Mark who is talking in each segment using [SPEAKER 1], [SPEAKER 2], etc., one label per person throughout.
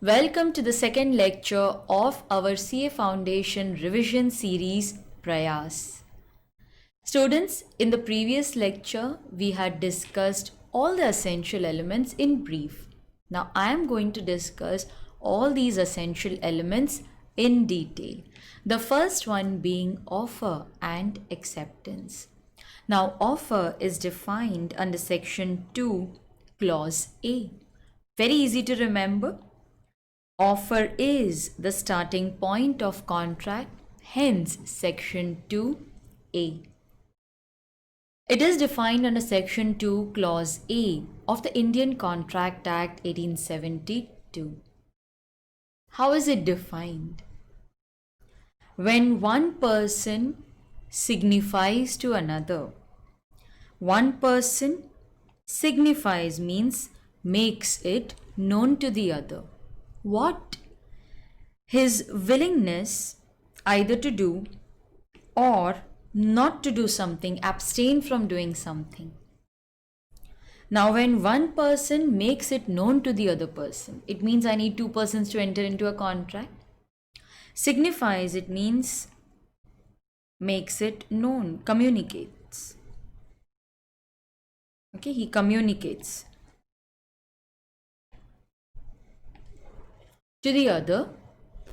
[SPEAKER 1] Welcome to the second lecture of our CA Foundation revision series Prayas. Students, in the previous lecture, we had discussed all the essential elements in brief. Now I am going to discuss all these essential elements in detail. The first one being offer and acceptance. Now offer is defined under section 2, clause A. Very easy to remember. Offer is the starting point of contract, hence section 2A. It is defined under section 2 clause A of the Indian Contract Act 1872. How is it defined? When one person signifies to another. One person signifies means makes it known to the other. What? His willingness either to do or not to do something, abstain from doing something. Now, when one person makes it known to the other person, it means I need two persons to enter into a contract. Signifies, it means makes it known, communicates. Okay, he communicates to the other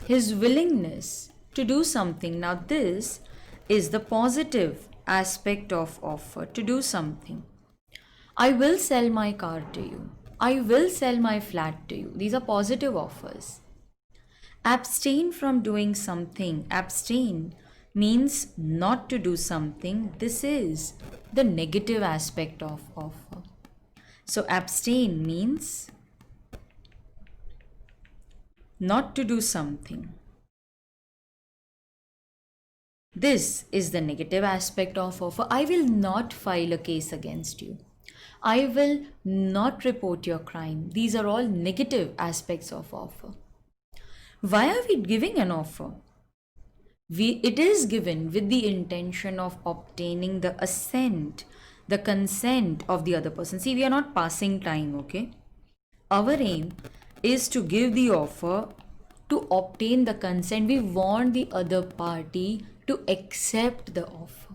[SPEAKER 1] his willingness to do something. Now this is the positive aspect of offer, to do something. I will sell my car to you. I will sell my flat to you. These are positive offers. Abstain from doing something. Abstain means not to do something. This is the negative aspect of offer. So abstain means not to do something. This is the negative aspect of offer. I will not file a case against you. I will not report your crime. These are all negative aspects of offer. Why are we giving an offer? It is given with the intention of obtaining the assent, the consent of the other person. See, we are not passing time, okay? Our aim is to give the offer to obtain the consent. We want the other party to accept the offer.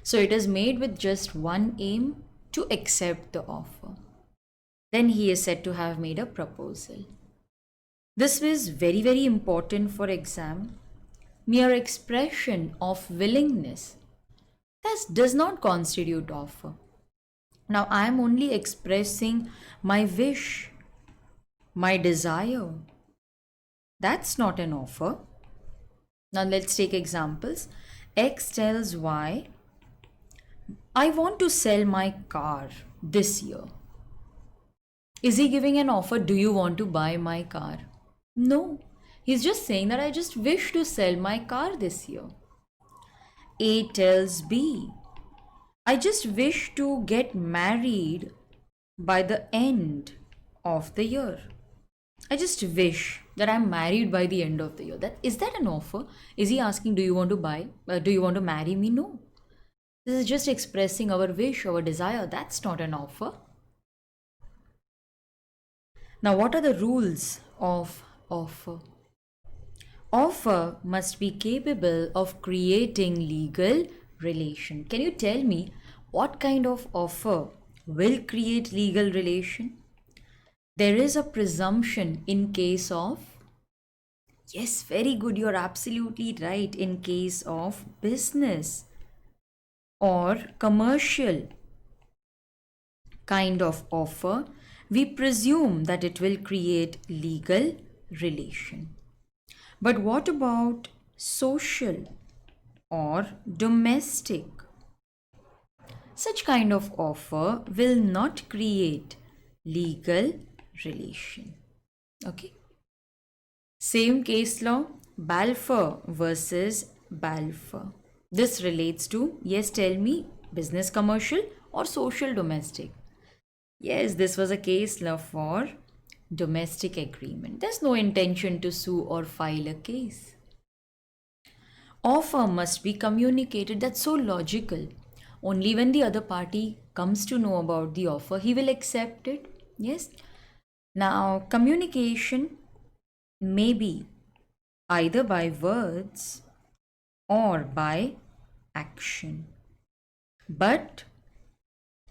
[SPEAKER 1] So it is made with just one aim, to accept the offer. Then he is said to have made a proposal. This was very, very important for exam. Mere expression of willingness, that does not constitute offer. Now I am only expressing my wish, my desire. That's not an offer. Now let's take examples. X tells Y, I want to sell my car this year. Is he giving an offer? Do you want to buy my car? No. He's just saying that I just wish to sell my car this year. A tells B, I just wish to get married by the end of the year. I just wish that I'm married by the end of the year. Is that an offer? Is he asking, do you want to marry me? No. This is just expressing our wish, our desire. That's not an offer. Now, what are the rules of offer? Offer must be capable of creating legal relation. Can you tell me what kind of offer will create legal relation? There is a presumption in case of, yes, very good, you're absolutely right, in case of business or commercial kind of offer, we presume that it will create legal relation. But what about social or domestic? Such kind of offer will not create legal relation. Okay. Same case law, Balfour versus Balfour. This relates to, yes, tell me, business commercial or social domestic. Yes, this was a case law for domestic agreement. There's no intention to sue or file a case. Offer must be communicated. That's so logical. Only when the other party comes to know about the offer, he will accept it. Yes. Now, communication may be either by words or by action. But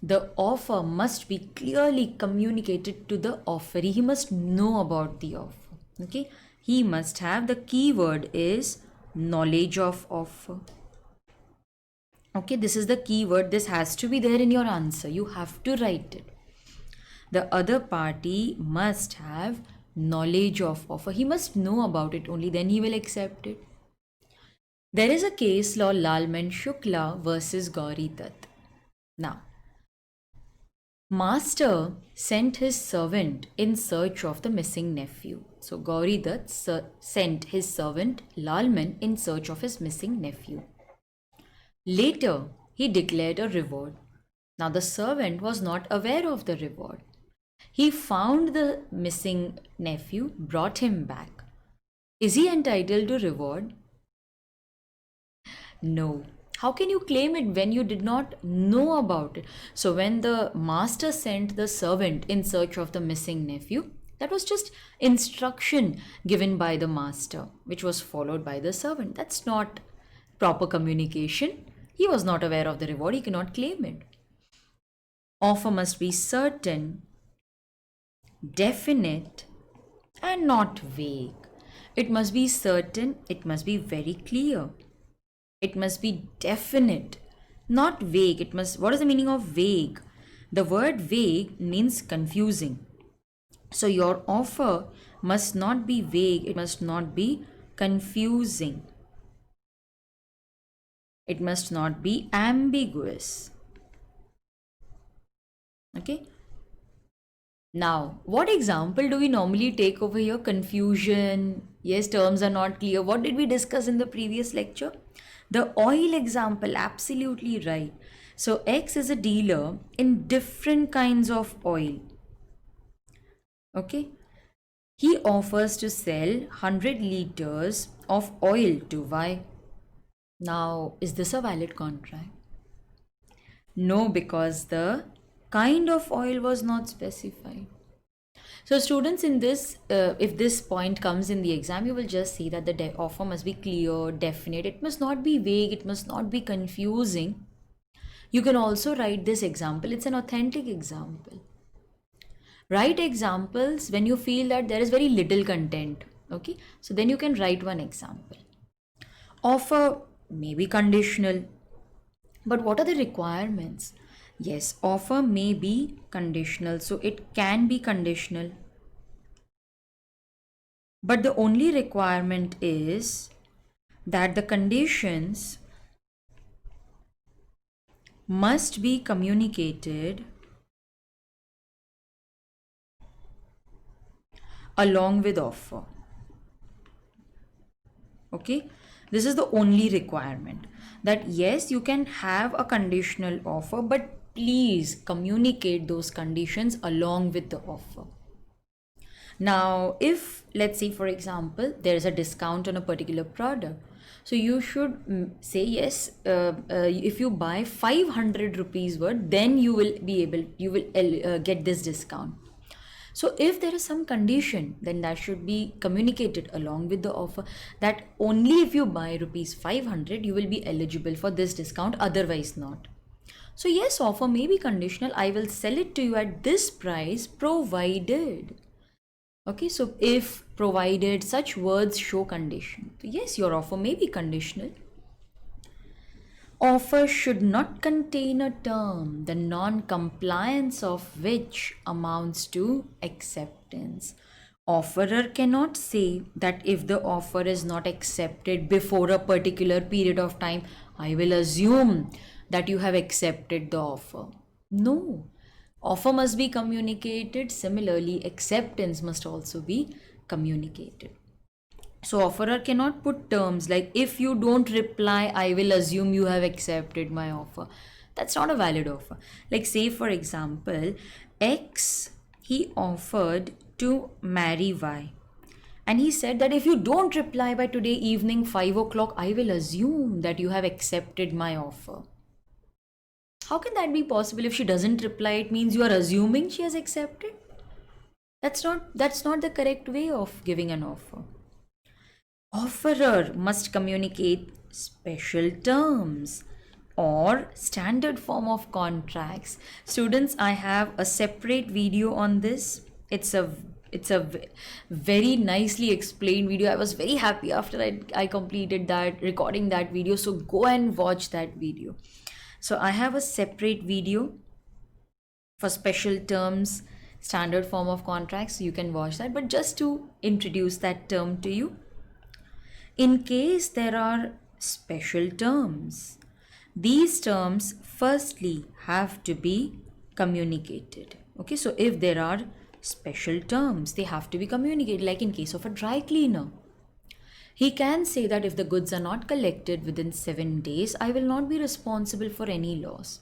[SPEAKER 1] the offer must be clearly communicated to the offeree. He must know about the offer. Okay. He must have, the keyword is knowledge of offer. Okay, this is the keyword. This has to be there in your answer. You have to write it. The other party must have knowledge of offer. He must know about it, only then he will accept it. There is a case law, Lalman Shukla versus Gauri Dutt. Now, master sent his servant in search of the missing nephew. So Gauri Dutt sent his servant Lalman in search of his missing nephew. Later, he declared a reward. Now the servant was not aware of the reward. He found the missing nephew, brought him back. Is he entitled to reward? No. How can you claim it when you did not know about it? So when the master sent the servant in search of the missing nephew, that was just instruction given by the master, which was followed by the servant. That's not proper communication. He was not aware of the reward. He cannot claim it. Offer must be certain, definite, and not vague. It must be certain. It must be very clear. It must be definite, not vague. It must, what is the meaning of vague? The word vague means confusing. So your offer must not be vague, it must not be confusing. It must not be ambiguous. Okay. Now, what example do we normally take over here? Confusion. Yes, terms are not clear. What did we discuss in the previous lecture? The oil example, absolutely right. So X is a dealer in different kinds of oil. Okay. He offers to sell 100 liters of oil to Y. Now, is this a valid contract? No, because the kind of oil was not specified. So students, in this, if this point comes in the exam, you will just see that the offer must be clear, definite. It must not be vague. It must not be confusing. You can also write this example. It's an authentic example. Write examples when you feel that there is very little content. Okay. So then you can write one example. Offer may be conditional. But what are the requirements? Yes, offer may be conditional. So it can be conditional. But the only requirement is that the conditions must be communicated along with offer. Okay, this is the only requirement, that yes, you can have a conditional offer, but please communicate those conditions along with the offer. Now, if let's say, for example, there is a discount on a particular product, so you should say yes, if you buy 500 rupees worth, then you will be able, you will get this discount. So if there is some condition, then that should be communicated along with the offer, that only if you buy rupees 500 you will be eligible for this discount, otherwise not. So yes, offer may be conditional. I will sell it to you at this price provided. Okay, so if, provided, such words show condition. So yes, your offer may be conditional. Offer should not contain a term, the non-compliance of which amounts to acceptance. Offerer cannot say that if the offer is not accepted before a particular period of time, I will assume that you have accepted the offer. No. Offer must be communicated. Similarly, acceptance must also be communicated. So offerer cannot put terms like, if you don't reply, I will assume you have accepted my offer. That's not a valid offer. Like say for example, X, he offered to marry Y. And he said that if you don't reply by today evening 5 o'clock, I will assume that you have accepted my offer. How can that be possible? If she doesn't reply, it means you are assuming she has accepted. That's not the correct way of giving an offer. Offerer must communicate special terms or standard form of contracts. Students, I have a separate video on this. It's a very nicely explained video. I was very happy after I completed that recording that video. So go and watch that video. So I have a separate video for special terms, standard form of contracts. You can watch that. But just to introduce that term to you, in case there are special terms, these terms firstly have to be communicated. Okay, so if there are special terms, they have to be communicated, like in case of a dry cleaner. He can say that if the goods are not collected within 7 days, I will not be responsible for any loss.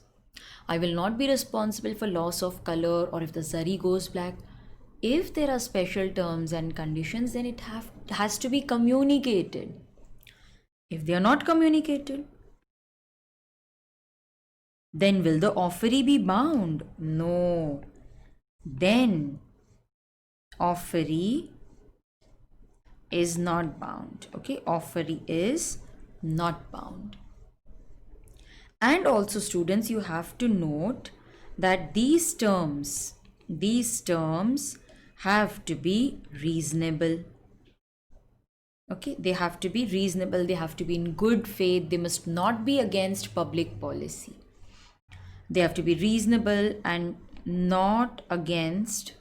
[SPEAKER 1] I will not be responsible for loss of color or if the zari goes black. If there are special terms and conditions, then it has to be communicated. If they are not communicated, then will the offeree be bound? No. Then offeree is not bound. Okay, offeree is not bound. And also, students, you have to note that these terms have to be reasonable. Okay, they have to be reasonable, they have to be in good faith, they must not be against public policy. They have to be reasonable and not against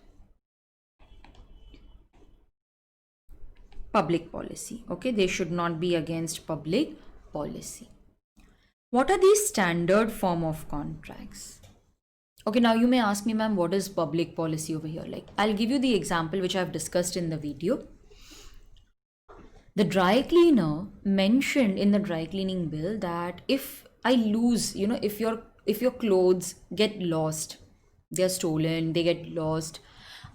[SPEAKER 1] public policy. Okay, they should not be against public policy. What are these standard form of contracts? Okay, now you may ask me, ma'am, what is public policy over here? Like, I'll give you the example which I've discussed in the video. The dry cleaner mentioned in the dry cleaning bill that if I lose, if your clothes get lost, they're stolen, they get lost,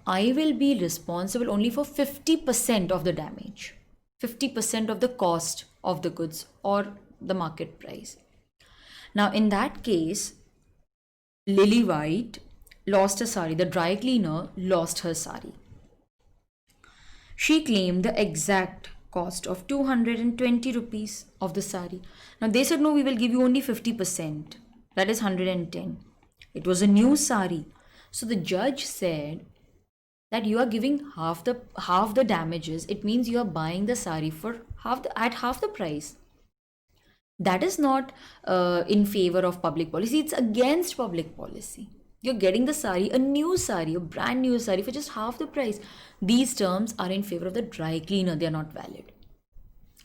[SPEAKER 1] I will be responsible only for 50% of the damage, 50% of the cost of the goods or the market price. Now, in that case, Lily White lost her sari, the dry cleaner lost her sari. She claimed the exact cost of 220 rupees of the sari. Now they said, no, we will give you only 50%. That is 110. It was a new sari. So the judge said that you are giving half the damages. It means you are buying the sari for at half the price. That is not in favor of public policy. It's against public policy. You're getting the sari, a new sari, a brand new sari for just half the price. These terms are in favor of the dry cleaner. They are not valid.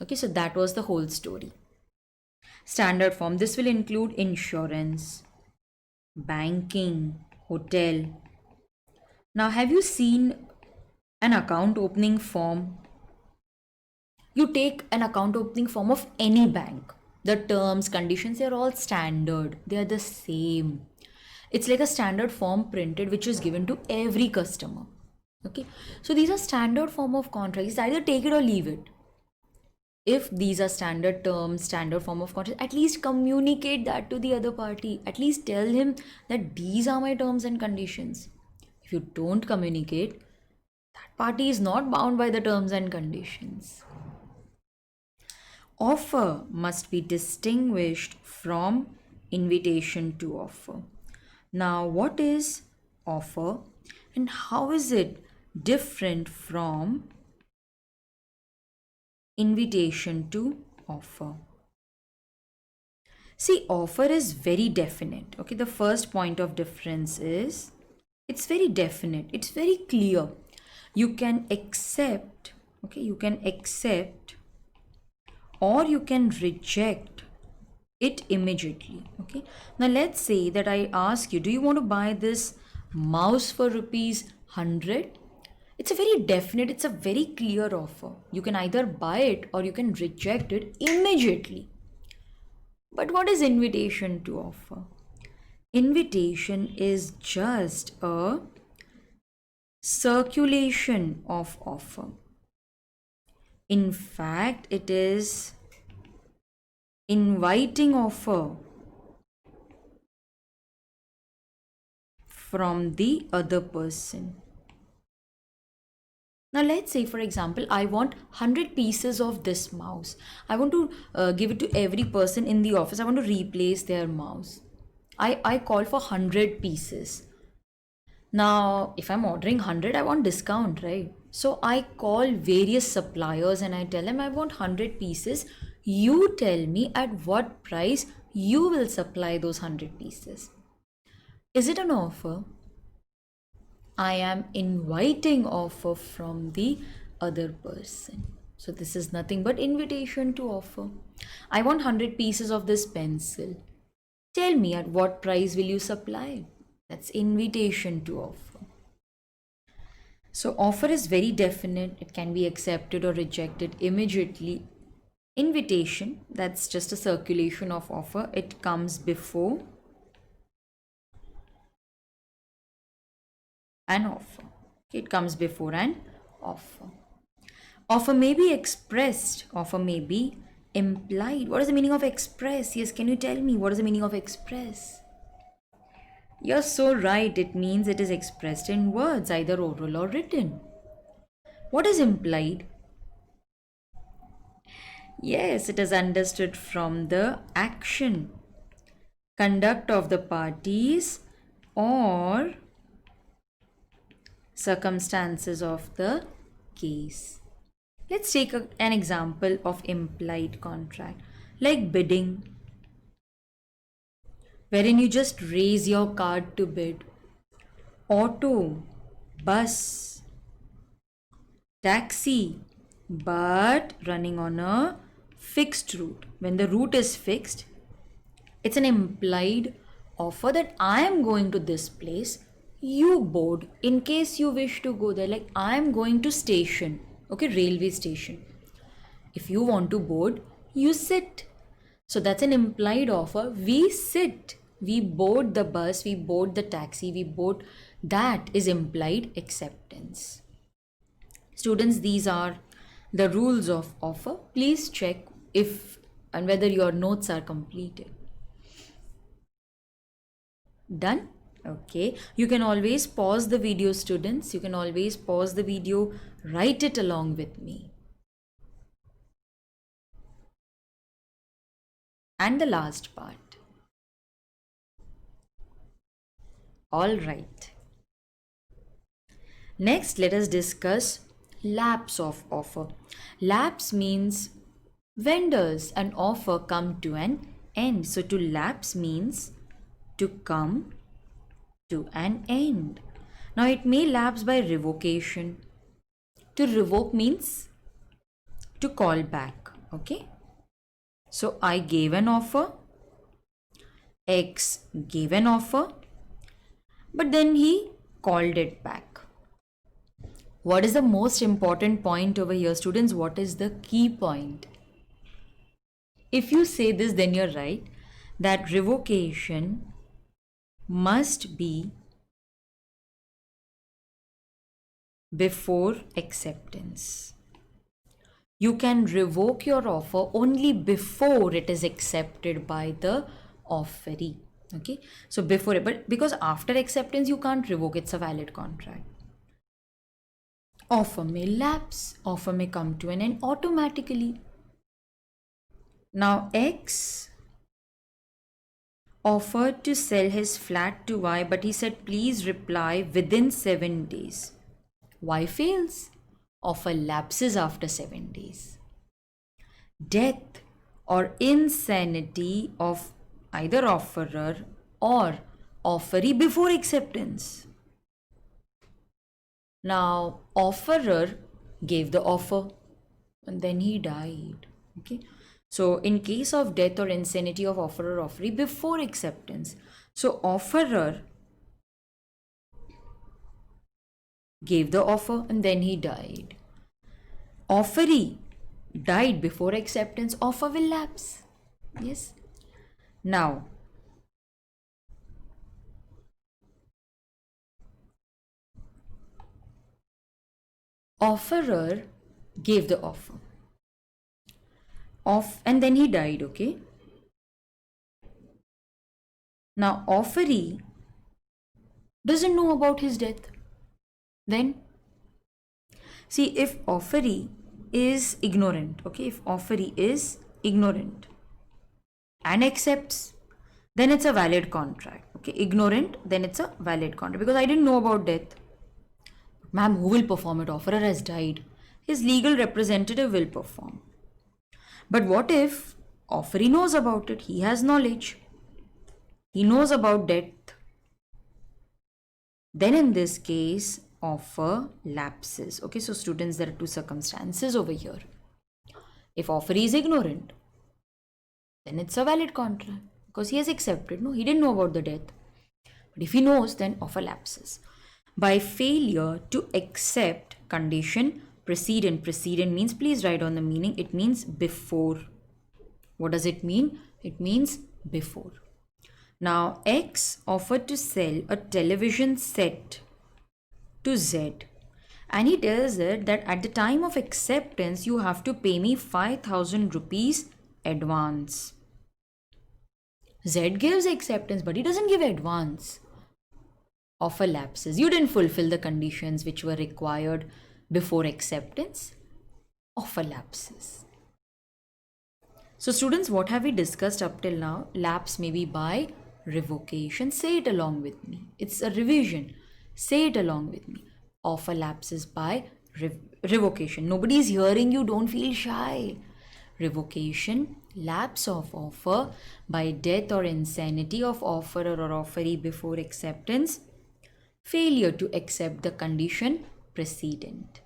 [SPEAKER 1] Okay, so that was the whole story. Standard form. This will include insurance, banking, hotel. Now, have you seen an account opening form? You take an account opening form of any bank. The terms, conditions, they're all standard. They are the same. It's like a standard form printed which is given to every customer. Okay, so these are standard form of contracts. Either take it or leave it. If these are standard terms, standard form of contract, at least communicate that to the other party. At least tell him that these are my terms and conditions. If you don't communicate, that party is not bound by the terms and conditions. Offer must be distinguished from invitation to offer. Now, what is offer and how is it different from invitation to offer? See, offer is very definite. Okay, the first point of difference is it's very definite, it's very clear. You can accept, okay, you can accept or you can reject it immediately. Okay, now let's say that I ask you, do you want to buy this mouse for ₹100? It's a very definite, it's a very clear offer. You can either buy it or you can reject it immediately. But what is invitation to offer? Invitation is just a circulation of offer. In fact, it is inviting offer from the other person. Now let's say, for example, I want 100 pieces of this mouse. I want to give it to every person in the office. I want to replace their mouse. I call for 100 pieces. Now, if I'm ordering 100, I want discount, right? So I call various suppliers and I tell them I want 100 pieces. You tell me at what price you will supply those 100 pieces. Is it an offer? I am inviting offer from the other person. So this is nothing but invitation to offer. I want 100 pieces of this pencil. Tell me at what price will you supply? That's invitation to offer. So offer is very definite. It can be accepted or rejected immediately. Invitation, that's just a circulation of offer. It comes before an offer. It comes before an offer. Offer may be expressed. Offer may be implied. What is the meaning of express? Yes, can you tell me what is the meaning of express? You're so right. It means it is expressed in words, either oral or written. What is implied? Yes, it is understood from the action, conduct of the parties, or circumstances of the case. Let's take an example of implied contract, like bidding, wherein you just raise your card to bid. Auto, bus, taxi, but running on a fixed route. When the route is fixed, it's an implied offer that I am going to this place, you board in case you wish to go there. Like I am going to station, okay, railway station. If you want to board, you sit. So that's an implied offer. We sit, we board the bus, we board the taxi, we board. That is implied acceptance. Students, these are the rules of offer. Please check if and whether your notes are completed. Done? Okay. You can always pause the video, students. You can always pause the video, write it along with me. And the last part. All right. Next, let us discuss lapse of offer. Lapse means vendors and offer come to an end. So to lapse means to come to an end. Now it may lapse by revocation. To revoke means to call back. Okay. So I gave an offer. X gave an offer, but then he called it back. What is the most important point over here, students? What is the key point? If you say this, then you're right, that revocation must be before acceptance. You can revoke your offer only before it is accepted by the offeree. Okay, so before it, but because after acceptance you can't revoke, it's a valid contract. Offer may lapse, offer may come to an end automatically. Now X offered to sell his flat to Y, but he said please reply within 7 days. Y fails. Offer lapses after 7 days. Death or insanity of either offerer or offeree before acceptance. Now offerer gave the offer and then he died. Okay, so in case of death or insanity of offerer or offeree before acceptance, so offerer gave the offer and then he died. Offeree died before acceptance, offer will lapse. Yes. Now offerer gave the offer and then he died. Okay, now offeree doesn't know about his death. Then See, if offeree is ignorant, okay, if offeree is ignorant and accepts, then it's a valid contract. Okay, ignorant, then it's a valid contract because I didn't know about death. Ma'am, who will perform it? Offerer has died. His legal representative will perform. But what if offeree knows about it? He has knowledge. He knows about death. Then in this case, offer lapses. Okay, so students, there are two circumstances over here. If offeree is ignorant, then it's a valid contract because he has accepted. No, he didn't know about the death. But if he knows, then offer lapses. By failure to accept condition precedent. Precedent means, please write on the meaning, it means before. What does it mean? It means before. Now, X offered to sell a television set to Z, and he tells it that at the time of acceptance, you have to pay me 5,000 rupees advance. Z gives acceptance, but he doesn't give advance. Offer lapses. You didn't fulfill the conditions which were required before acceptance. Offer lapses. So students, what have we discussed up till now? Lapse may be by revocation. Say it along with me. It's a revision. Say it along with me. Offer lapses by revocation. Nobody is hearing you. Don't feel shy. Revocation, lapse of offer by death or insanity of offerer or offeree before acceptance. Failure to accept the condition precedent.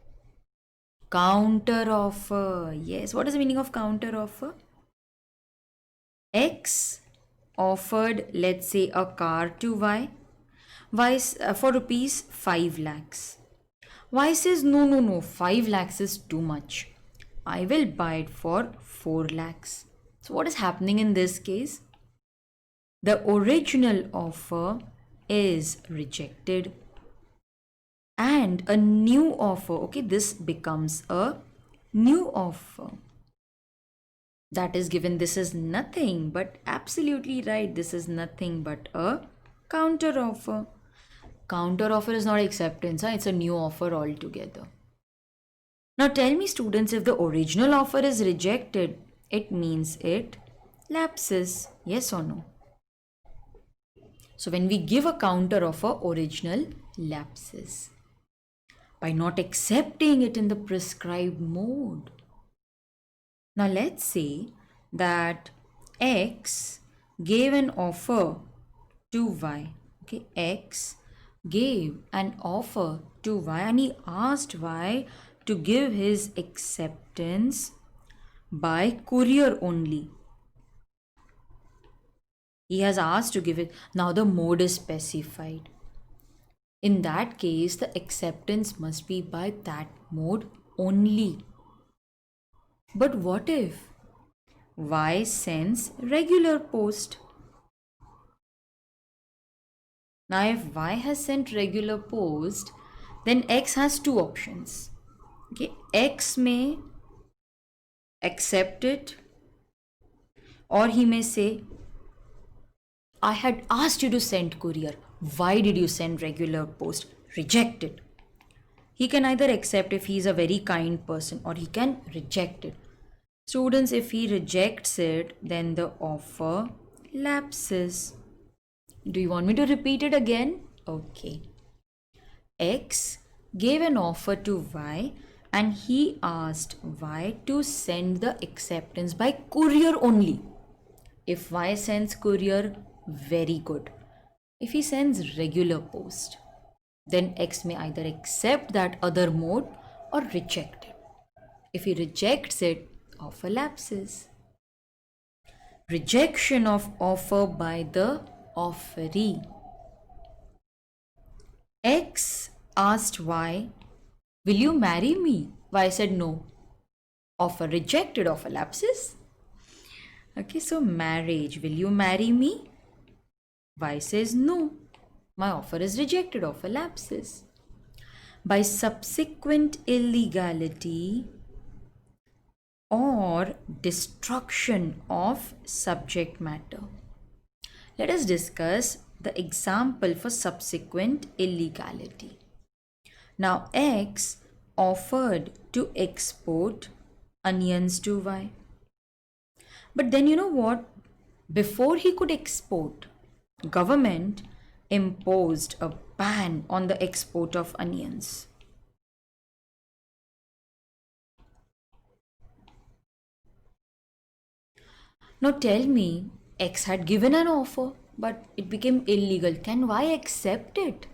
[SPEAKER 1] Counter offer. Yes, what is the meaning of counter offer? X offered, let's say, a car to Y. For rupees 5 lakhs. Y says, no, 5 lakhs is too much. I will buy it for 4 lakhs. So what is happening in this case? The original offer is rejected and a new offer, okay, this becomes a new offer that is given. This is nothing but, absolutely right, this is nothing but a counter offer. Counter offer is not acceptance, huh? It's a new offer altogether. Now tell me students, if the original offer is rejected, it means it lapses, yes or no? So when we give a counter offer, original lapses by not accepting it in the prescribed mode. Now let's say that X gave an offer to Y. Okay, X gave an offer to Y and he asked Y to give his acceptance by courier only. He has asked to give it. Now the mode is specified. In that case, the acceptance must be by that mode only. But what if Y sends regular post? Now if Y has sent regular post, then X has two options. Okay, X may accept it, or he may say, I had asked you to send courier. Why did you send regular post? Reject it. He can either accept if he is a very kind person, or he can reject it. Students, if he rejects it, then the offer lapses. Do you want me to repeat it again? Okay. X gave an offer to Y and he asked Y to send the acceptance by courier only. If Y sends courier, very good. If he sends regular post, then X may either accept that other mode or reject it. If he rejects it, offer lapses. Rejection of offer by the offeree. X asked Y, will you marry me? Y said no. Offer rejected, offer lapses. Okay, so marriage, will you marry me? Y says no. My offer is rejected, offer lapses. By subsequent illegality or destruction of subject matter. Let us discuss the example for subsequent illegality. Now X offered to export onions to Y. But then you know what? Before he could export, government imposed a ban on the export of onions. Now tell me, X had given an offer, but it became illegal. Can Y accept it?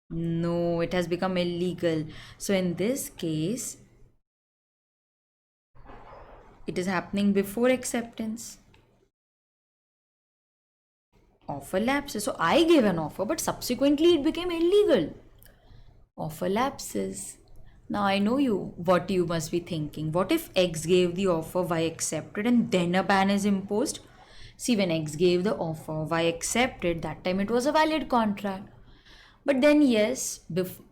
[SPEAKER 1] No, it has become illegal. So in this case, it is happening before acceptance. Offer lapses. So I gave an offer, but subsequently it became illegal. Offer lapses. Now I know what you must be thinking. What if X gave the offer, Y accepted, and then a ban is imposed? See, when X gave the offer, Y accepted, that time it was a valid contract. But then, yes,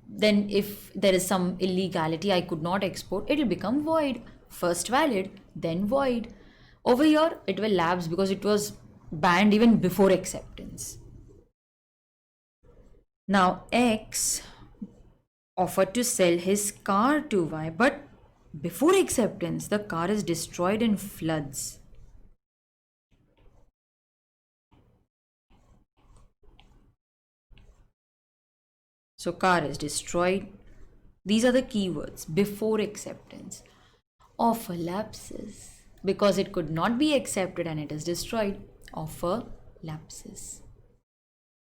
[SPEAKER 1] then if there is some illegality, I could not export, it will become void. First valid, then void. Over here, it will lapse because it was banned even before acceptance. Now, X offered to sell his car to Y, but before acceptance, the car is destroyed in floods. So, car is destroyed. These are the keywords before acceptance. Offer lapses because it could not be accepted and it is destroyed. Offer lapses.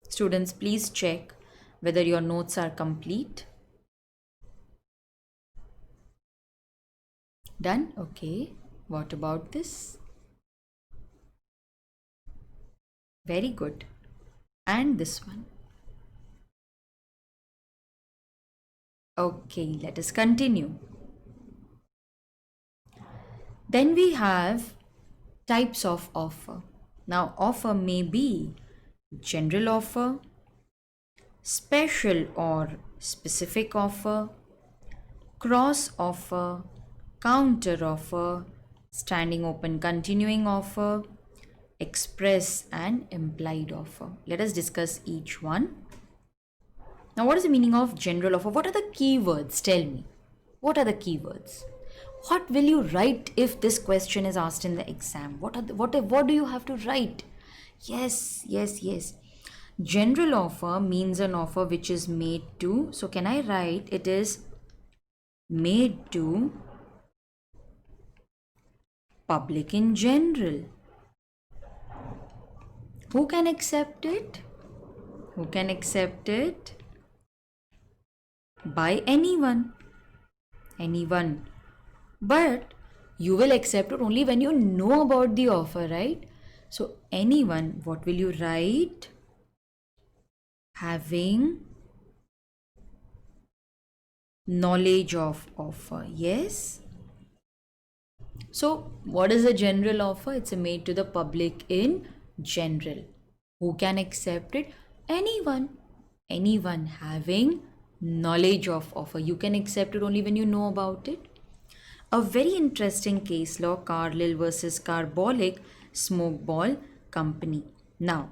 [SPEAKER 1] Students, please check whether your notes are complete. Done? Okay. What about this? Very good. And this one. Okay, let us continue. Then we have types of offer. Now, offer may be general offer, special or specific offer, cross offer, counter offer, standing open continuing offer, express and implied offer. Let us discuss each one. Now, what is the meaning of general offer? What are the keywords? Tell me. What are the keywords? What will you write if this question is asked in the exam? What do you have to write? Yes. General offer means an offer which is made to. So can I write it is made to public in general? Who can accept it? Who can accept it? By anyone. Anyone. But you will accept it only when you know about the offer, right? So anyone, what will you write? Having knowledge of offer. Yes. So what is a general offer? It's made to the public in general. Who can accept it? Anyone. Anyone having knowledge of offer. You can accept it only when you know about it. A very interesting case law, Carlyle versus Carbolic Smoke Ball Company. Now,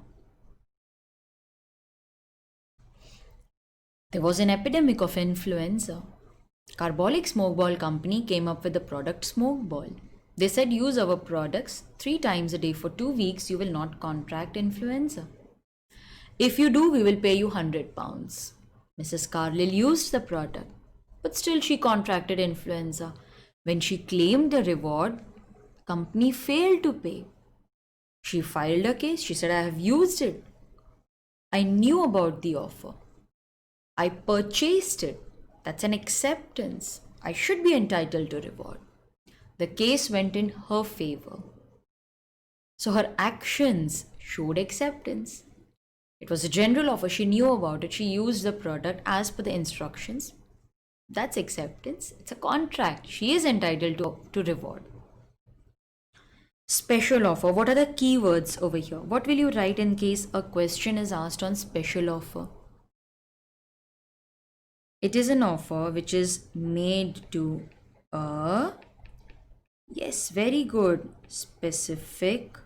[SPEAKER 1] there was an epidemic of influenza. Carbolic Smoke Ball Company came up with the product Smoke Ball. They said use our products 3 times a day for 2 weeks, you will not contract influenza. If you do, we will pay you £100. Mrs. Carlyle used the product, but still she contracted influenza. When she claimed the reward, company failed to pay. She filed a case. She said, I have used it. I knew about the offer. I purchased it. That's an acceptance. I should be entitled to reward. The case went in her favor. So her actions showed acceptance. It was a general offer. She knew about it. She used the product as per the instructions. That's acceptance. It's a contract. She is entitled to reward. Special offer. What are the keywords over here? What will you write in case a question is asked on special offer? It is an offer which is made to a, yes, very good, specific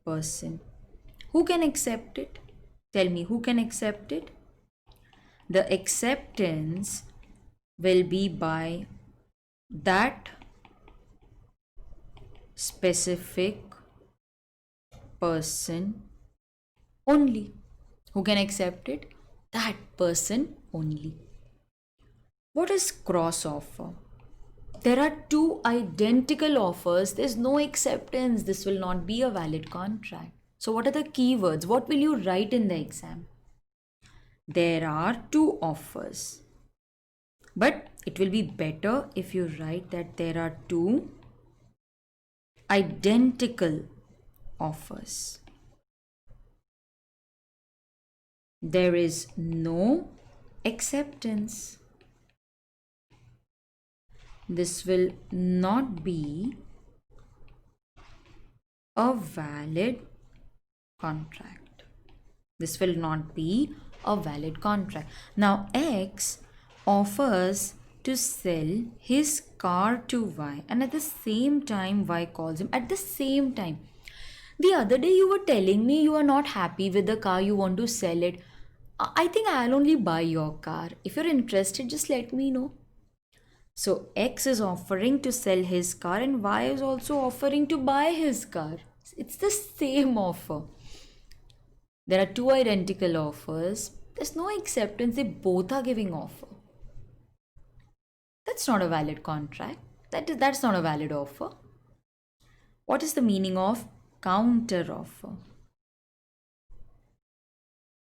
[SPEAKER 1] person. Who can accept it? Tell me, who can accept it? The acceptance will be by that specific person only. Who can accept it? That person only. What is cross offer? There are two identical offers, there's no acceptance, this will not be a valid contract. So, what are the keywords? What will you write in the exam? There are two offers, but it will be better if you write that there are two identical offers. There is no acceptance. This will not be a valid contract. This will not be a valid contract. Now, X offers to sell his car to Y, and at the same time, Y calls him. At the same time, the other day you were telling me you are not happy with the car, you want to sell it. I think I'll only buy your car. If you're interested, just let me know. So X is offering to sell his car and Y is also offering to buy his car. It's the same offer. There are two identical offers. There's no acceptance. They both are giving offer. That's not a valid contract. That's not a valid offer. What is the meaning of counter offer?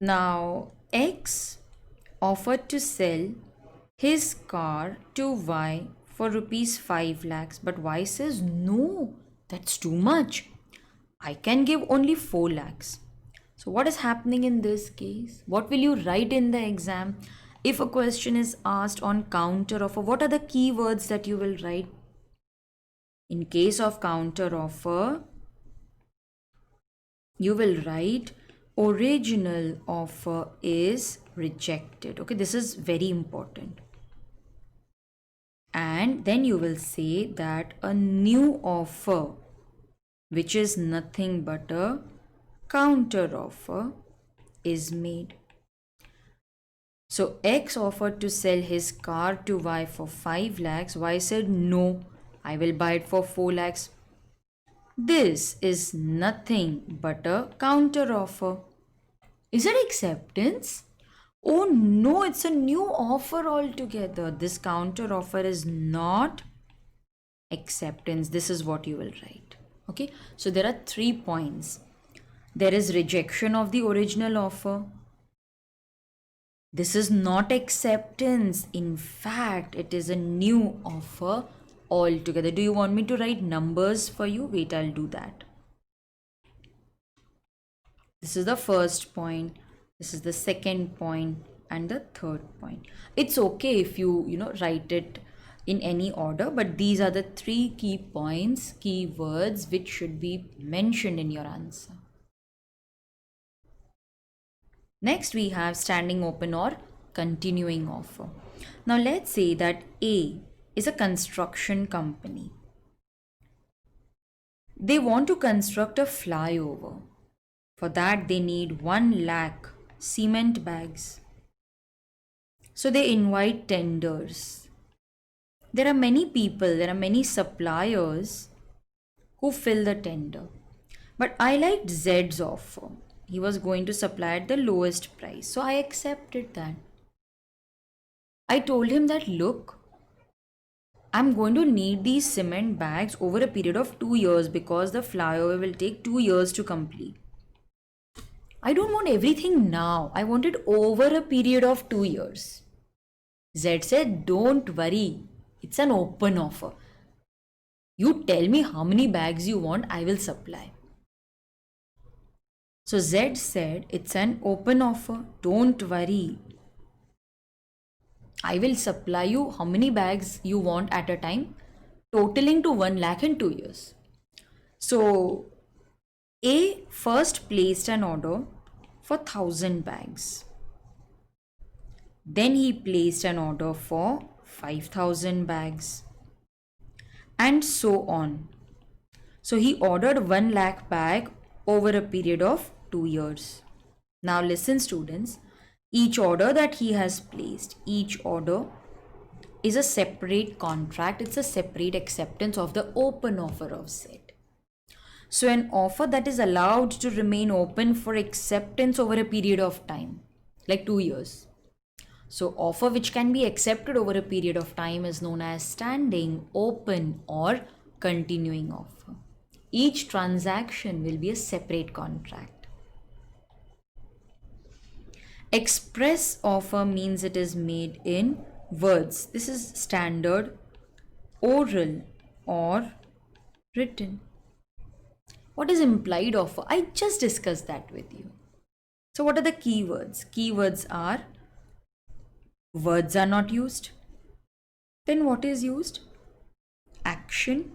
[SPEAKER 1] Now, X offered to sell his car to Y for rupees 5 lakhs, but Y says, no, that's too much. I can give only 4 lakhs. So, what is happening in this case? What will you write in the exam? If a question is asked on counter offer, what are the keywords that you will write? In case of counter offer, you will write original offer is rejected. Okay, this is very important. And then you will say that a new offer, which is nothing but a counter offer, is made. So X offered to sell his car to Y for 5 lakhs. Y said, no, I will buy it for 4 lakhs. This is nothing but a counter offer. Is it acceptance? Oh no, it's a new offer altogether. This counter offer is not acceptance. This is what you will write. Okay, so there are 3 points. There is rejection of the original offer. This is not acceptance. In fact, it is a new offer altogether. Do you want me to write numbers for you? Wait, I'll do that. This is the first point. This is the second point and the third point. It's okay if you write it in any order, but these are the 3 key points, key words which should be mentioned in your answer. Next we have standing open or continuing offer. Now let's say that A is a construction company. They want to construct a flyover. For that they need 1 lakh cement bags. So they invite tenders. There are many people, there are many suppliers who fill the tender. But I liked Z's offer. He was going to supply at the lowest price. So I accepted that. I told him that, look, I'm going to need these cement bags over a period of 2 years because the flyover will take 2 years to complete. I don't want everything now. I want it over a period of 2 years. Z said, don't worry. It's an open offer. You tell me how many bags you want, I will supply. So Z said, it's an open offer. Don't worry. I will supply you how many bags you want at a time, totaling to 1 lakh in 2 years. So A first placed an order for 1000 bags. Then he placed an order for 5000 bags. And so on. So he ordered 1 lakh bag over a period of 2 years. Now listen students, each order that he has placed, each order is a separate contract. It's a separate acceptance of the open offer of said. So an offer that is allowed to remain open for acceptance over a period of time, like 2 years. So offer which can be accepted over a period of time is known as standing, open or continuing offer. Each transaction will be a separate contract. Express offer means it is made in words. This is standard, oral or written. What is implied offer? I just discussed that with you. So what are the keywords? Keywords are words are not used. Then what is used? Action,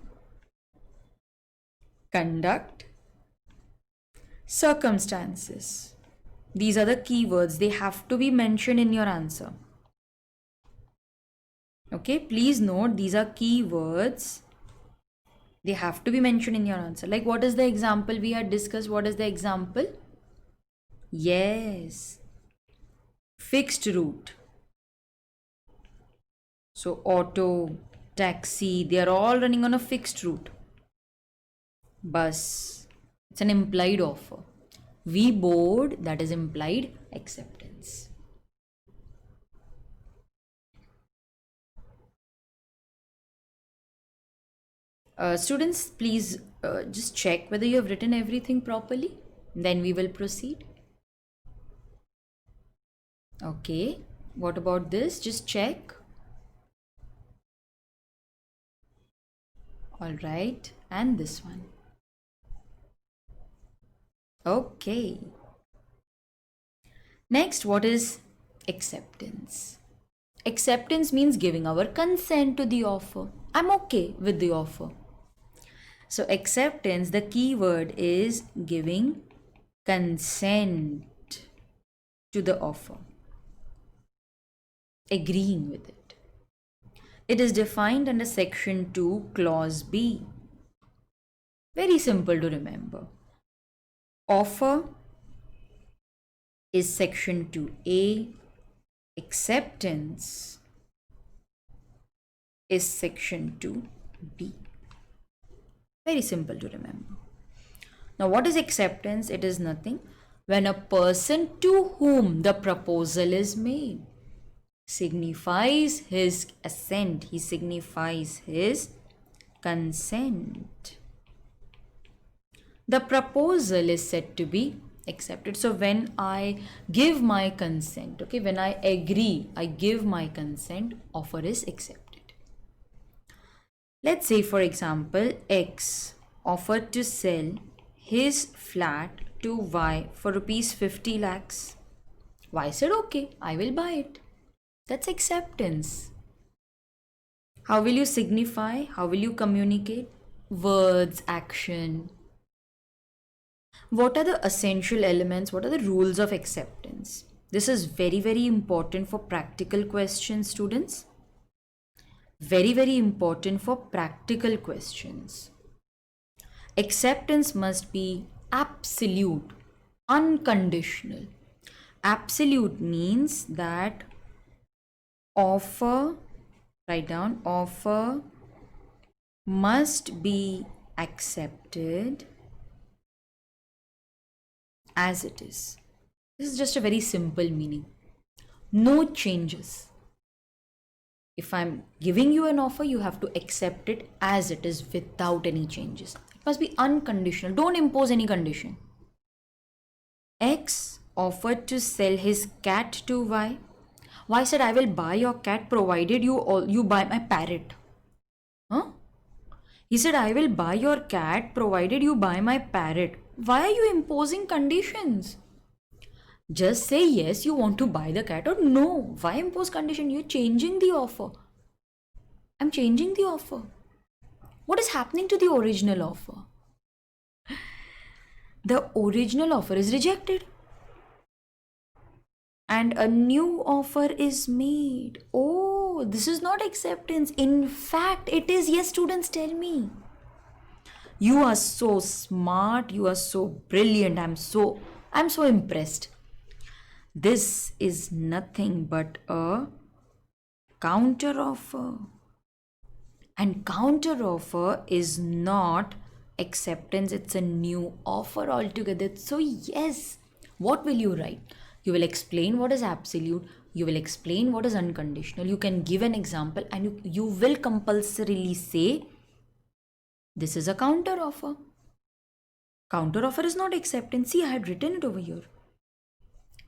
[SPEAKER 1] conduct, circumstances. These are the keywords. They have to be mentioned in your answer. Okay, please note these are keywords. They have to be mentioned in your answer. Like what is the example we had discussed? What is the example? Yes, fixed route. So auto, taxi, they are all running on a fixed route. Bus, it's an implied offer. We board, that is implied acceptance. Students, please just check whether you have written everything properly. Then we will proceed. Okay, what about this? Just check. All right, and this one. Okay. Next, what is acceptance? Acceptance means giving our consent to the offer. I'm okay with the offer. So acceptance, the key word is giving consent to the offer, agreeing with it. It is defined under section 2, clause B. Very simple to remember. Offer is section 2A. Acceptance is section 2B. Very simple to remember. Now, what is acceptance? It is nothing when a person to whom the proposal is made signifies his assent. He signifies his consent. The proposal is said to be accepted. So when I give my consent, okay, when I agree, I give my consent, offer is accepted. Let's say, for example, X offered to sell his flat to Y for rupees 50 lakhs. Y said, okay, I will buy it. That's acceptance. How will you signify? How will you communicate? Words, action. What are the essential elements? What are the rules of acceptance? This is very, very important for practical questions, students. Very, very important for practical questions. Acceptance must be absolute, unconditional. Absolute means that offer, write down, offer must be accepted as it is. This is just a very simple meaning. No changes. If I'm giving you an offer, you have to accept it as it is without any changes. It must be unconditional. Don't impose any condition. X offered to sell his cat to Y. Y said, I will buy your cat provided you buy my parrot. Huh? He said, I will buy your cat provided you buy my parrot. Why are you imposing conditions? Just say yes, you want to buy the cat, or no. Why impose condition? You're changing the offer. I'm changing the offer. What is happening to the original offer? The original offer is rejected and a new offer is made. Oh, this is not acceptance. In fact, it is. Yes, students, tell me. You are so smart. You are so brilliant. I'm so impressed. This is nothing but a counter offer. And counter offer is not acceptance, it's a new offer altogether. So, yes, what will you write? You will explain what is absolute, you will explain what is unconditional, you can give an example, and you will compulsorily say this is a counter offer. Counter offer is not acceptance. See, I had written it over here.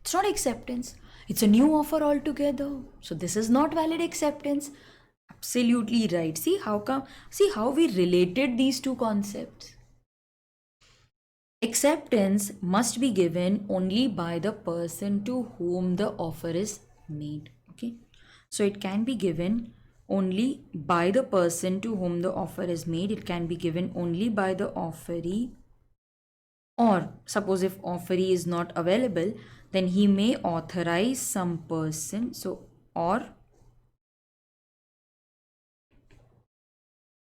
[SPEAKER 1] It's not acceptance. It's a new offer altogether. So this is not valid acceptance. Absolutely right. See how we related these two concepts. Acceptance must be given only by the person to whom the offer is made. Okay. So it can be given only by the person to whom the offer is made. It can be given only by the offeree, or suppose if offeree is not available, then he may authorize some person, so or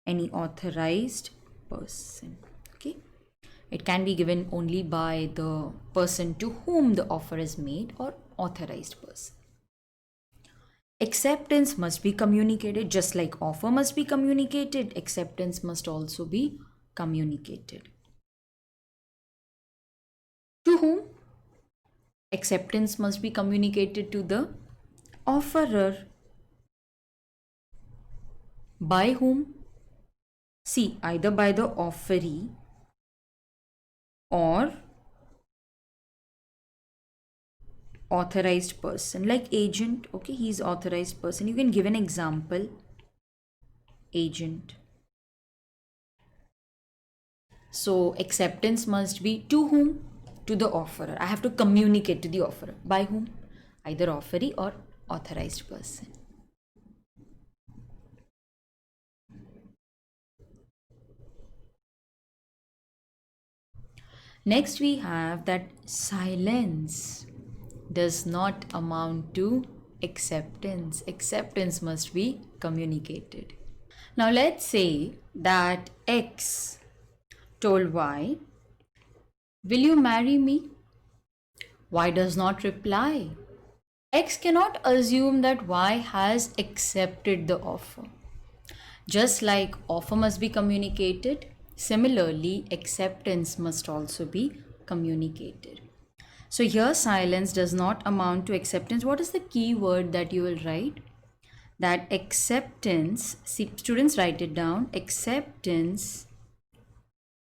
[SPEAKER 1] any authorized person. Okay, it can be given only by the person to whom the offer is made or authorized person. Acceptance must be communicated. Just like offer must be communicated, acceptance must also be communicated. To whom? Acceptance must be communicated to the offerer. By whom? See, either by the offeree or authorized person, like agent. Okay, he's authorized person. You can give an example. Agent. So acceptance must be to whom? To the offerer. I have to communicate to the offerer. By whom? Either offeree or authorized person. Next we have that silence does not amount to acceptance. Acceptance must be communicated. Now let's say that X told Y, will you marry me? Y does not reply. X cannot assume that Y has accepted the offer. Just like offer must be communicated, similarly acceptance must also be communicated. So here silence does not amount to acceptance. What is the key word that you will write? That acceptance, see, students write it down, acceptance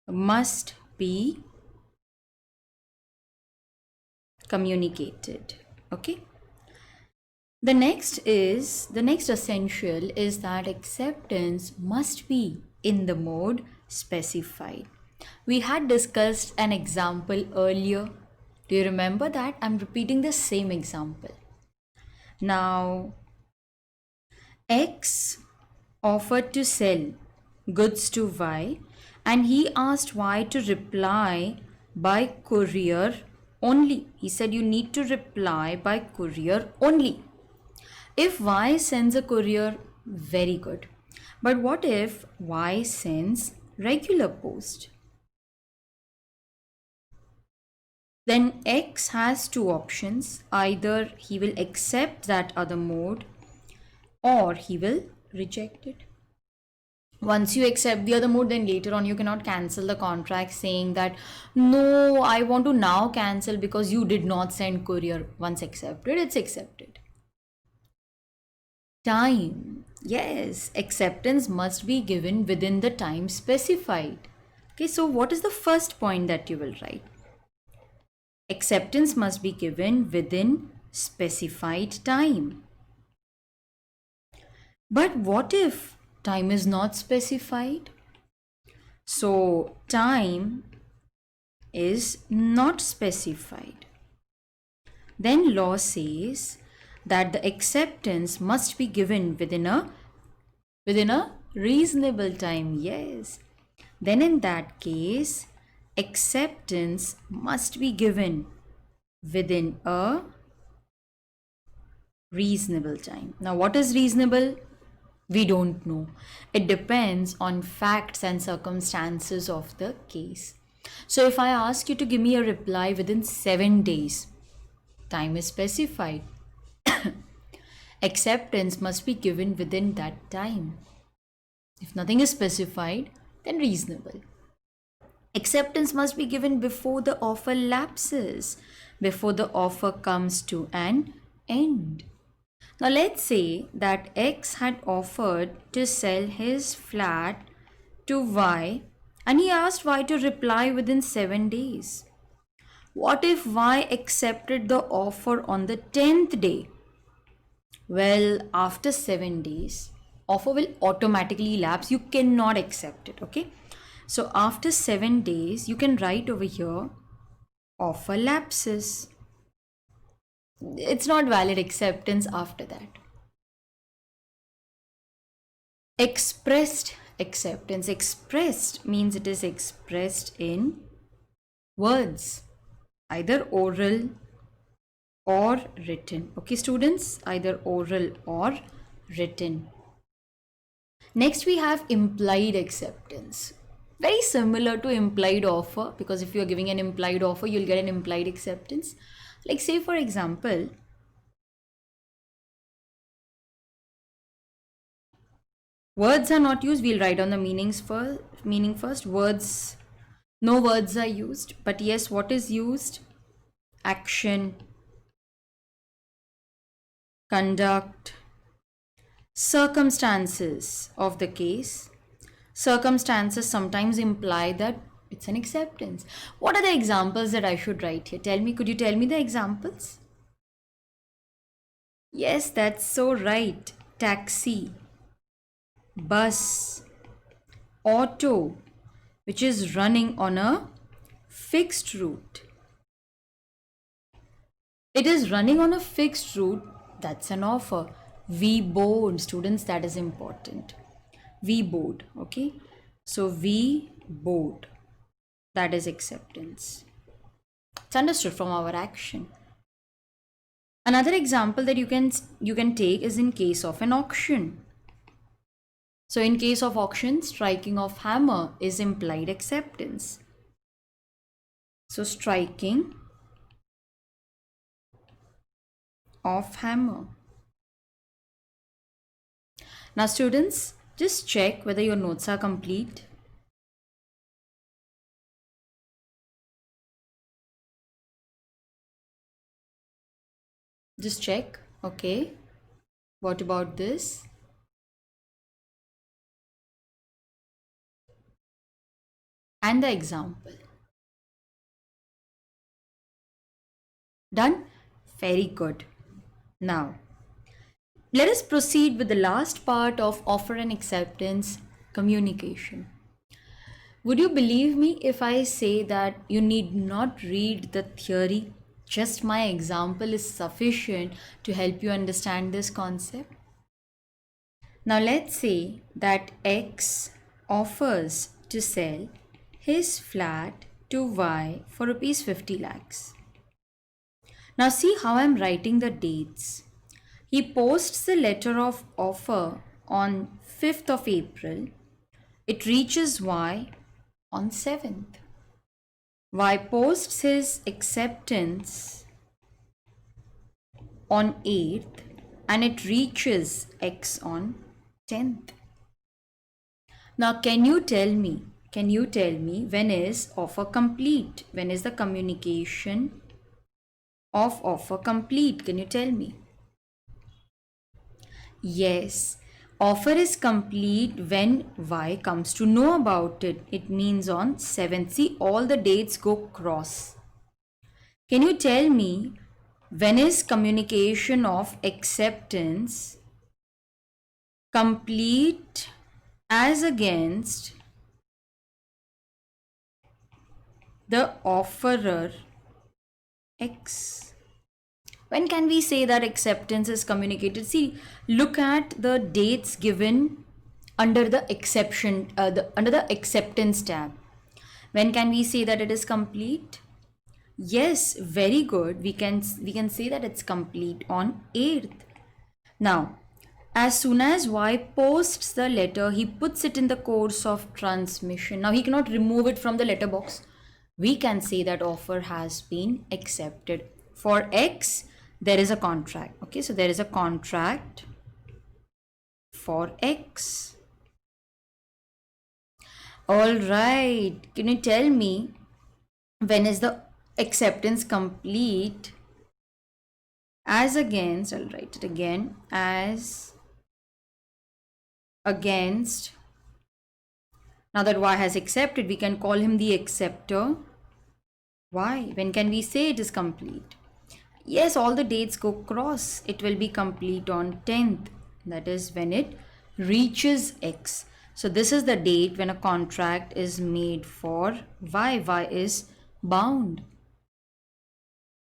[SPEAKER 1] must be communicated. Okay. The next essential is that acceptance must be in the mode specified. We had discussed an example earlier. Do you remember that? I'm repeating the same example. Now, X offered to sell goods to Y and he asked Y to reply by courier only. He said you need to reply by courier only. If Y sends a courier, very good. But what if Y sends regular post? Then X has two options. Either he will accept that other mode or he will reject it. Once you accept the other mode, then later on you cannot cancel the contract saying that no, I want to now cancel because you did not send courier. Once accepted, it's accepted. Time. Yes, acceptance must be given within the time specified. Okay, so what is the first point that you will write? Acceptance must be given within specified time. But what if time is not specified? So time is not specified. Then law says that the acceptance must be given within a reasonable time. Yes. Then in that case, acceptance must be given within a reasonable time. Now, what is reasonable? We don't know. It depends on facts and circumstances of the case. So if I ask you to give me a reply within 7 days, time is specified. Acceptance must be given within that time. If nothing is specified, then reasonable. Acceptance must be given before the offer lapses, before the offer comes to an end. Now, let's say that X had offered to sell his flat to Y and he asked Y to reply within 7 days. What if Y accepted the offer on the 10th day? Well, after 7 days, offer will automatically lapse. You cannot accept it, okay? So after 7 days, you can write over here, offer lapses. It's not valid acceptance after that. Expressed acceptance. Expressed means it is expressed in words, either oral or written. Okay, students, either oral or written. Next, we have implied acceptance. Very similar to implied offer, because if you are giving an implied offer, you'll get an implied acceptance. Like, say, for example, words are not used. We'll write down the meaning first. Words, no words are used. But yes, what is used? Action, conduct, circumstances of the case. Circumstances sometimes imply that it's an acceptance. What are the examples that I should write here? Tell me, could you tell me the examples? Yes, that's so right. Taxi, bus, auto, which is running on a fixed route. It is running on a fixed route. That's an offer. We board, students, that is important. We board, okay? So we board, that is acceptance. It's understood from our action. Another example that you can take is in case of an auction. So in case of auction, striking of hammer is implied acceptance. So striking of hammer. Now students, just check whether your notes are complete. Just check. Okay. What about this? And the example. Done? Very good. Now, let us proceed with the last part of offer and acceptance, communication. Would you believe me if I say that you need not read the theory? Just my example is sufficient to help you understand this concept. Now let's say that X offers to sell his flat to Y for rupees 50 lakhs. Now see how I'm writing the dates. He posts the letter of offer on 5th of April. It reaches Y on 7th. Y posts his acceptance on 8th and it reaches X on 10th. Now can you tell me when is offer complete? When is the communication of offer complete? Can you tell me? Yes, offer is complete when Y comes to know about it. It means on 7th. See, all the dates go cross. Can you tell me when is communication of acceptance complete as against the offerer X? When can we say that acceptance is communicated? See, look at the dates given under the exception, under the acceptance tab. When can we say that it is complete? Yes, very good. We can say that it's complete on 8th. Now, as soon as Y posts the letter, he puts it in the course of transmission. Now, he cannot remove it from the letterbox. We can say that offer has been accepted. For X, there is a contract. Okay, so there is a contract for X. All right, can you tell me when is the acceptance complete? As against, I'll write it again, as against, now that Y has accepted, we can call him the acceptor. Why? When can we say it is complete? Yes, all the dates go cross. It will be complete on 10th. That is when it reaches X. So this is the date when a contract is made for Y. Y is bound.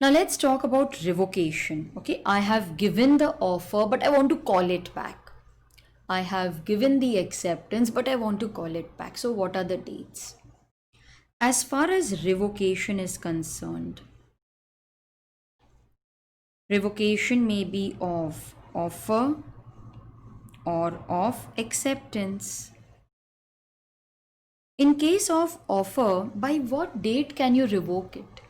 [SPEAKER 1] Now let's talk about revocation. Okay, I have given the offer, but I want to call it back. I have given the acceptance, but I want to call it back. So what are the dates? As far as revocation is concerned, revocation may be of offer or of acceptance. In case of offer, by what date can you revoke it?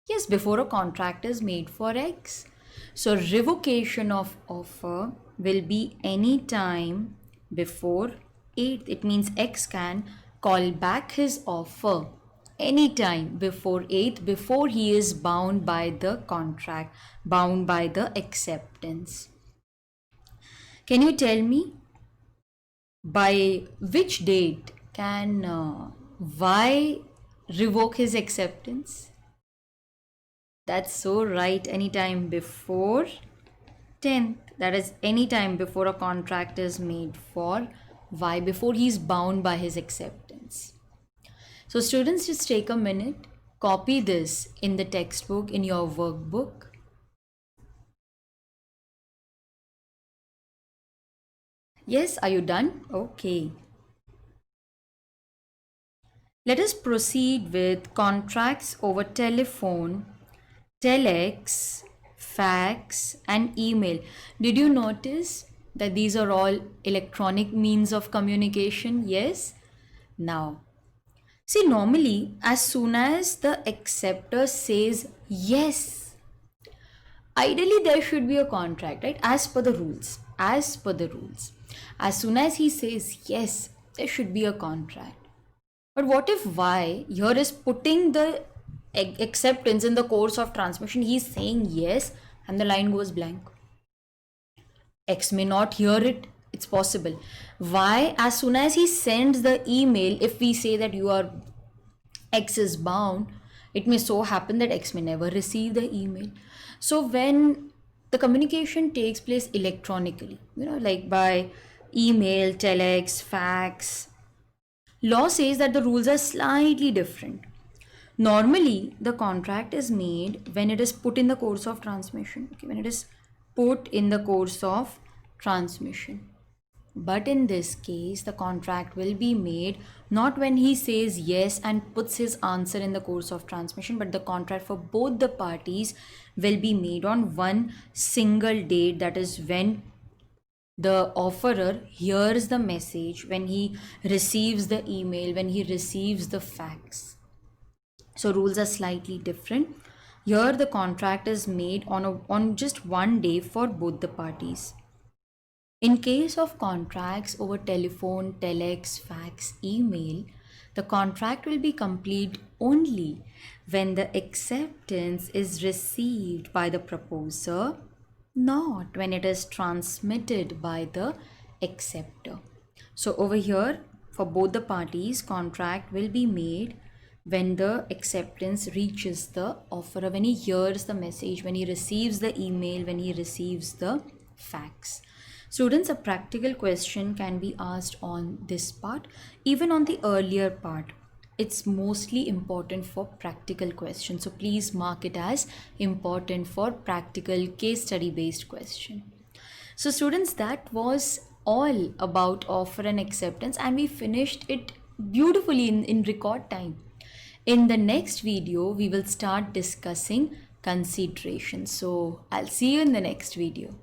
[SPEAKER 1] Yes, before a contract is made for X. So revocation of offer will be any time before 8th. It means X can call back his offer anytime before 8th, before he is bound by the contract, bound by the acceptance. Can you tell me by which date can Y revoke his acceptance? That's so right, anytime before 10th. That is anytime before a contract is made for Y, before he's bound by his acceptance. So students, just take a minute, copy this in the textbook, in your workbook. Yes, are you done? Okay. Let us proceed with contracts over telephone, telex, fax, and email. Did you notice that these are all electronic means of communication? Yes. Now, see, normally, as soon as the acceptor says yes, ideally there should be a contract, right? As per the rules. As per the rules. As soon as he says yes, there should be a contract. But what if Y here is putting the acceptance in the course of transmission? He's saying yes and the line goes blank. X may not hear it. It's possible. Y, as soon as he sends the email, if we say that you are X is bound, it may so happen that X may never receive the email. So when the communication takes place electronically, like by email, telex, fax, law says that the rules are slightly different. Normally, the contract is made when it is put in the course of transmission. Okay, when it is put in the course of transmission. But in this case, the contract will be made not when he says yes and puts his answer in the course of transmission, but the contract for both the parties will be made on one single date. That is when the offerer hears the message, when he receives the email, when he receives the fax. So rules are slightly different. Here the contract is made on just one day for both the parties. In case of contracts over telephone, telex, fax, email, the contract will be complete only when the acceptance is received by the proposer, not when it is transmitted by the acceptor. So over here, for both the parties, contract will be made when the acceptance reaches the offerer, when he hears the message, when he receives the email, when he receives the fax. Students, a practical question can be asked on this part. Even on the earlier part, it's mostly important for practical questions. So please mark it as important for practical case study based question. So students, that was all about offer and acceptance, and we finished it beautifully in record time. In the next video, we will start discussing consideration. So I'll see you in the next video.